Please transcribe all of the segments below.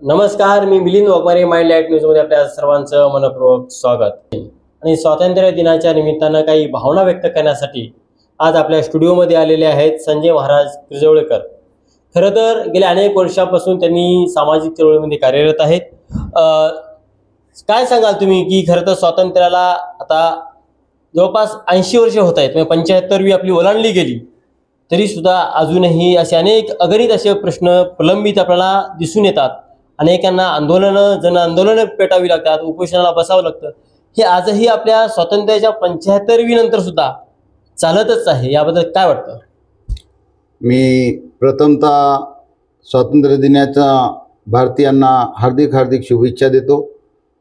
नमस्कार, मी Milind Waghmare. Mind light न्यूजमध्ये आपल्या सर्वांचं मनपूर्वक स्वागत. आणि स्वातंत्र्य दिनाच्या निमित्तानं काही भावना व्यक्त करण्यासाठी आज आपल्या स्टुडिओमध्ये आलेले आहेत संजय महाराज किरजवळेकर. खरं तर गेल्या अनेक वर्षापासून त्यांनी सामाजिक चळवळीमध्ये कार्यरत आहेत. काय सांगाल तुम्ही की खरं तर स्वातंत्र्याला आता जवळपास 80 वर्ष होत आहेत, म्हणजे 75वी आपली ओलांडली गेली, तरी सुद्धा अजूनही असे अनेक अगणित असे प्रश्न प्रलंबित आपल्याला दिसून येतात. अनेकांना आंदोलनं जन आंदोलनं पेटावी लागतात, उपोषणाला बसावं लागतं. हे आजही आपल्या स्वातंत्र्याच्या 75वी नंतर सुद्धा चालतच आहे. याबद्दल काय वाटतं? मी प्रथमतः स्वातंत्र्य दिनाच्या भारतीयांना हार्दिक हार्दिक शुभेच्छा देतो,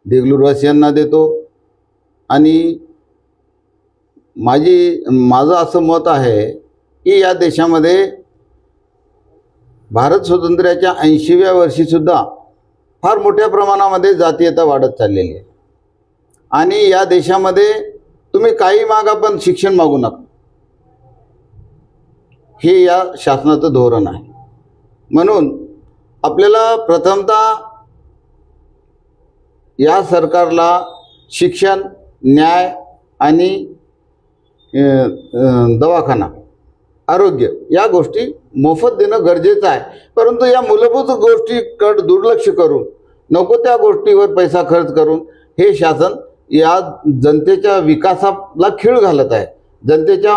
देगलूरवासियांना देतो. आणि माझं असं मत आहे की या देशामध्ये भारत स्वातंत्र्याच्या 80व्या वर्षीसुद्धा फार मोठ्या प्रमाणामध्ये जातीयता वाढत चाललेली आहे. आणि या देशामध्ये तुम्ही काही मागा पण शिक्षण मागू नका, हे या शासनाचं धोरण आहे. म्हणून आपल्याला प्रथमतः या सरकारला शिक्षण, न्याय आणि दवाखाना, आरोग्य या गोष्टी मोफत देणं गरजेचं आहे. परंतु या मूलभूत गोष्टीकडे दुर्लक्ष करून नको त्या गोष्टीवर पैसा खर्च करून हे शासन या जनतेच्या विकासाला खीळ घालत आहे. जनतेच्या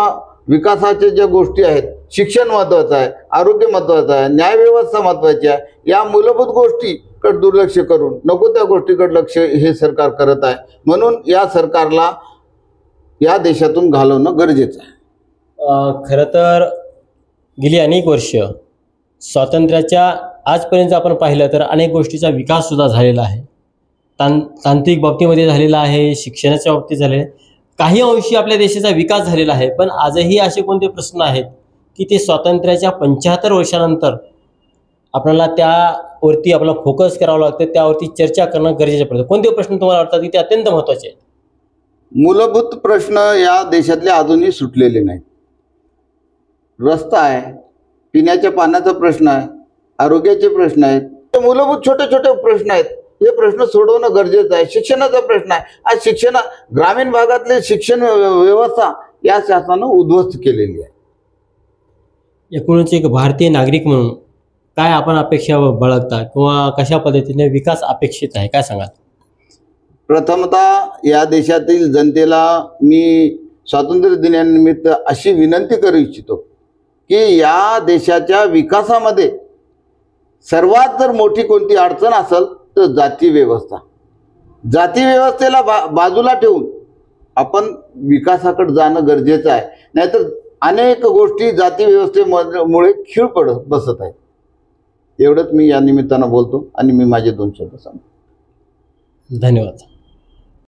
विकासाच्या ज्या गोष्टी आहेत, शिक्षण महत्त्वाचं आहे, आरोग्य महत्त्वाचं आहे, न्यायव्यवस्था महत्त्वाची आहे, या मूलभूत गोष्टीकडे दुर्लक्ष करून नको त्या गोष्टीकडे लक्ष हे सरकार करत आहे. म्हणून या सरकारला या देशातून घालवणं गरजेचं आहे. खरं तर गेली अनेक वर्ष स्वातंत्र्याच्या आजपर्यंत आपण पाहिलं तर अनेक गोष्टीचा विकास सुद्धा झालेला आहे. तांत्रिक बाबतीमध्ये झालेला आहे, शिक्षणाच्या बाबतीत झालेला आहे, काही अंशी आपल्या देशाचा विकास झालेला आहे. पण आजही असे कोणते प्रश्न आहेत की ते स्वातंत्र्याच्या 75 वर्षानंतर आपल्याला त्यावरती आपला फोकस करावं लागतं, त्यावरती चर्चा करणं गरजेचं पडतं. कोणते प्रश्न तुम्हाला वाटतात की ते अत्यंत महत्त्वाचे आहेत? मूलभूत प्रश्न या देशातले अजूनही सुटलेले नाहीत. रस्ता आहे, पिण्याच्या पाण्याचा प्रश्न आहे, आरोग्याचे प्रश्न आहेत, हे मूलभूत छोटे छोटे प्रश्न आहेत. हे प्रश्न सोडवणं गरजेचं आहे. शिक्षणाचा प्रश्न आहे. आज ग्रामीण भागातले शिक्षण व्यवस्था या शासनानं उद्ध्वस्त केलेली आहे. एकूणच एक भारतीय नागरिक म्हणून काय आपण अपेक्षा बाळगता किंवा कशा पद्धतीने विकास अपेक्षित आहे, काय सांगाल? प्रथमतः या देशातील जनतेला मी स्वातंत्र्य दिनानिमित्त अशी विनंती करू इच्छितो की या देशाच्या विकासामध्ये सर्वात जर मोठी कोणती अडचण असेल तर जाती व्यवस्था. जाती व्यवस्थेला बाजूला ठेवून आपण विकासाकडे जाणं गरजेचं आहे. नाहीतर अनेक गोष्टी जाती व्यवस्थेमुळे खीळ पडत बसत आहेत. एवढंच मी या निमित्तानं बोलतो आणि मी माझे 2 शब्द सांगतो. धन्यवाद.